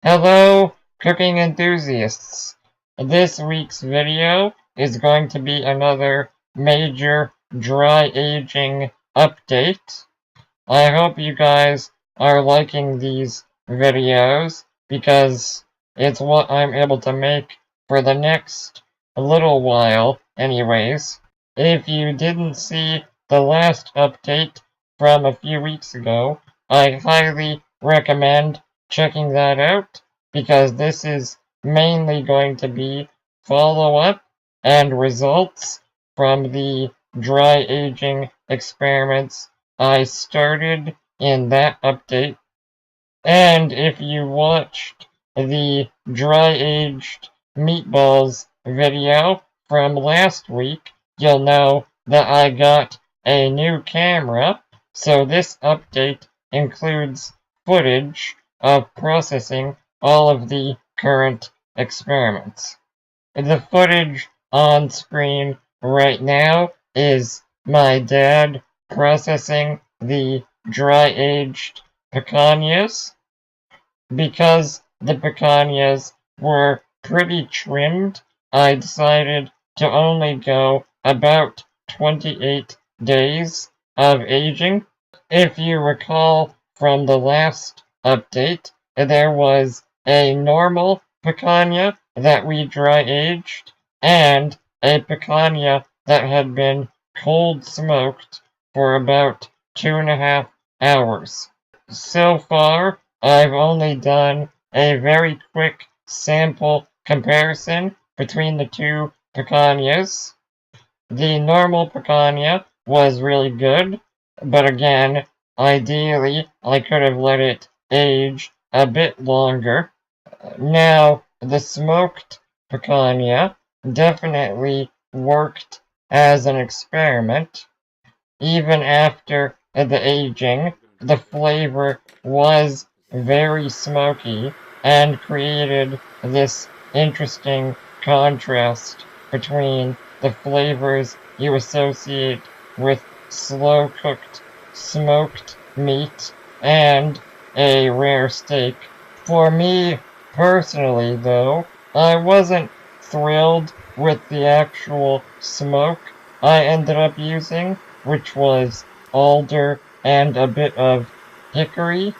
Hello, cooking enthusiasts. This week's video is going to be another major dry aging update. I hope you guys are liking these videos because it's what I'm able to make for the next little while anyways. If you didn't see the last update from a few weeks ago, I highly recommend checking that out because this is mainly going to be follow-up and results from the dry aging experiments I started in that update. And if you watched the dry aged meatballs video from last week, you'll know that I got a new camera, so this update includes footage of processing all of the current experiments. The footage on screen right now is my dad processing the dry-aged picanhas. Because the picanhas were pretty trimmed, I decided to only go about 28 days of aging. If you recall from the last update, there was a normal picanha that we dry aged and a picanha that had been cold smoked for about 2.5 hours. So far, I've only done a very quick sample comparison between the two picanhas. The normal picanha was really good, but again, ideally I could have let it age a bit longer. Now, the smoked picanha definitely worked as an experiment. Even after the aging, the flavor was very smoky and created this interesting contrast between the flavors you associate with slow-cooked, smoked meat and a rare steak. For me personally, though, I wasn't thrilled with the actual smoke I ended up using, which was alder and a bit of hickory.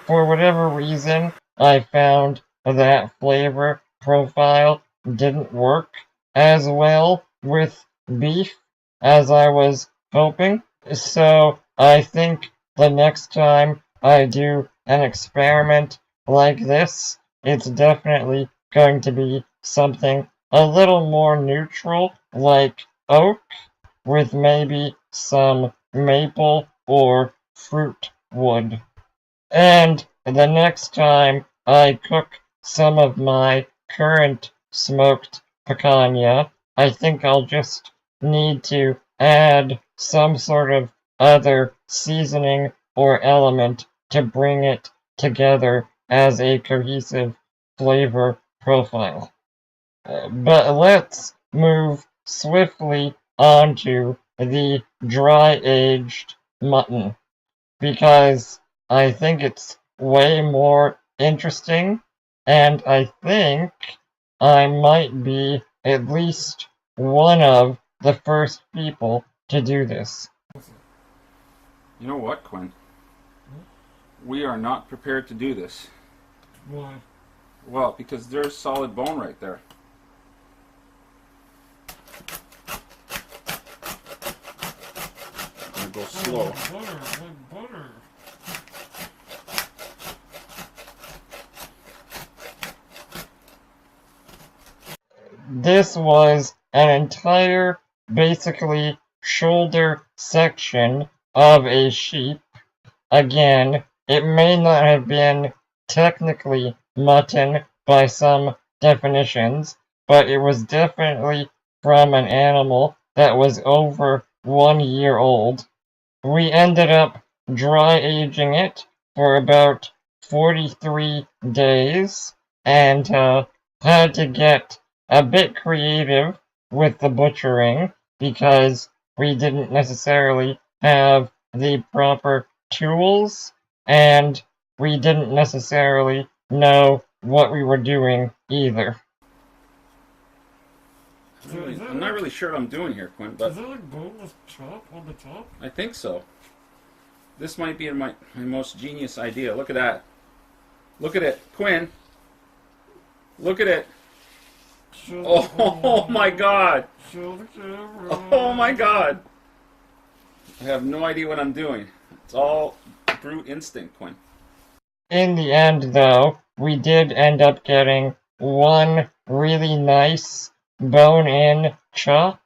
For whatever reason, I found that flavor profile didn't work as well with beef as I was hoping. So I think the next time I do an experiment like this, it's definitely going to be something a little more neutral, like oak, with maybe some maple or fruit wood. And the next time I cook some of my current smoked picanha, I think I'll just need to add some sort of other seasoning or element to bring it together as a cohesive flavor profile. But let's move swiftly onto the dry-aged mutton, because I think it's way more interesting, and I think I might be at least one of the first people to do this. You know what, Quinn? We are not prepared to do this. Why? Well, because there's solid bone right there. I'm gonna go slow. Butter. This was an entire, basically, shoulder section of a sheep. Again, it may not have been technically mutton by some definitions, but it was definitely from an animal that was over 1 year old. We ended up dry aging it for about 43 days and had to get a bit creative with the butchering because we didn't necessarily have the proper tools and we didn't necessarily know what we were doing either. I'm not really sure what I'm doing here, Quinn, but Is that like boneless chop on the top? I think so. This might be my most genius idea. Look at that. Look at it. Quinn. Look at it. Oh my god. Show the camera. Oh my god. I have no idea what I'm doing. It's all brute instinct, Quinn. In the end, though, we did end up getting one really nice bone-in chop,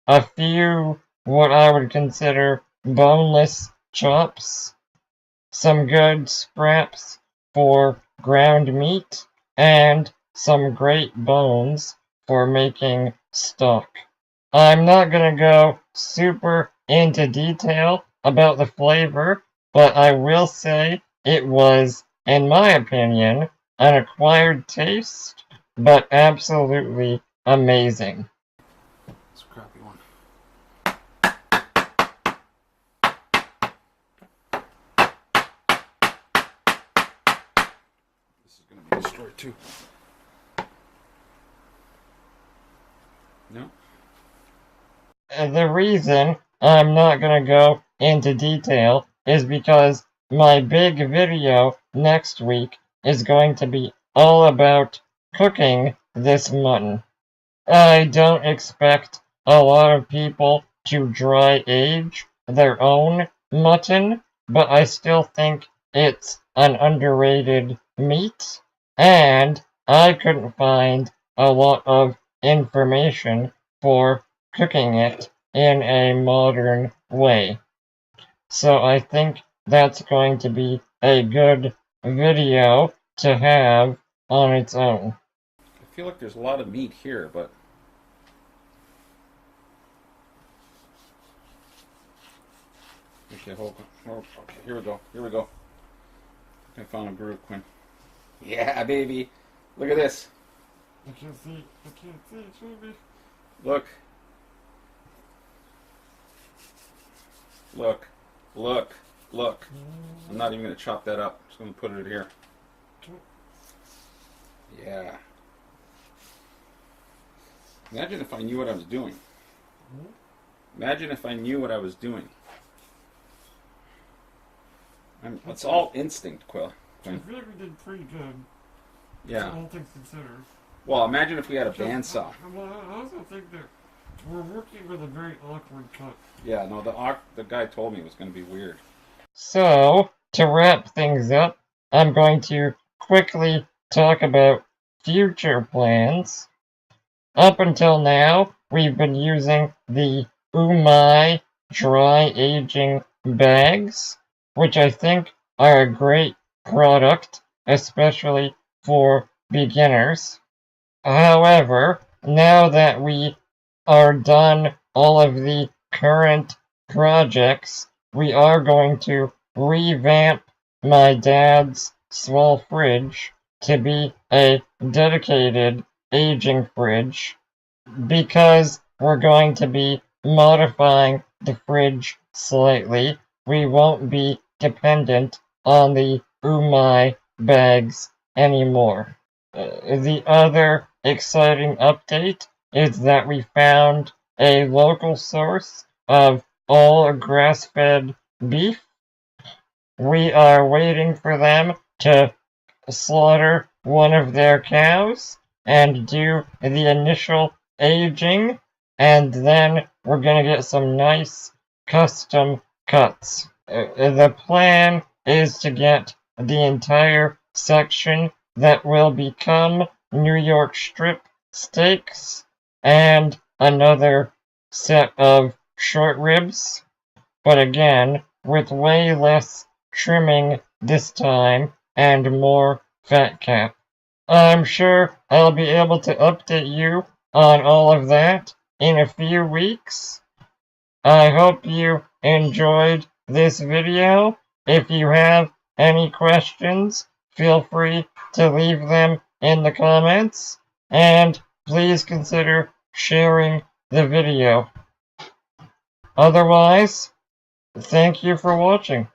a few what I would consider boneless chops, some good scraps for ground meat, and some great bones for making stock. I'm not gonna go super into detail about the flavor, but I will say it was, in my opinion, an acquired taste, but absolutely amazing. It's a crappy one. This is going to be destroyed too. No? The reason I'm not gonna go into detail is because my big video next week is going to be all about cooking this mutton. I don't expect a lot of people to dry age their own mutton, but I still think it's an underrated meat, and I couldn't find a lot of information for cooking it in a modern way. So I think that's going to be a good video to have on its own. I feel like there's a lot of meat here, but okay, hold on. Oh, okay, here we go. Here we go. I found a groove, Quinn. Yeah, baby. Look at this. I can't see. I can't see. Show me. Look. Look. Look. Look. I'm not even going to chop that up. I'm just going to put it here. Yeah. Imagine if I knew what I was doing. Imagine if I knew what I was doing. It's all instinct, Quill. I feel like we did pretty good. Yeah. All things considered. Well, imagine if we had a bandsaw. I also think that we're working with a very awkward cut. Yeah, no, the guy told me it was going to be weird. So, to wrap things up, I'm going to quickly talk about future plans. Up until now, we've been using the Umai dry aging bags, which I think are a great product, especially for beginners. However, now that we are done all of the current projects, we are going to revamp my dad's small fridge to be a dedicated aging fridge, because we're going to be modifying the fridge slightly. We won't be dependent on the Umai bags anymore. The other exciting update is that we found a local source of all grass-fed beef. We are waiting for them to slaughter one of their cows and do the initial aging, and then we're going to get some nice custom cuts. The plan is to get the entire section that will become New York strip steaks and another set of short ribs, but again, with way less trimming this time and more fat cap. I'm sure I'll be able to update you on all of that in a few weeks. I hope you enjoyed this video. If you have any questions, feel free to leave them in the comments, and please consider sharing the video. Otherwise, thank you for watching.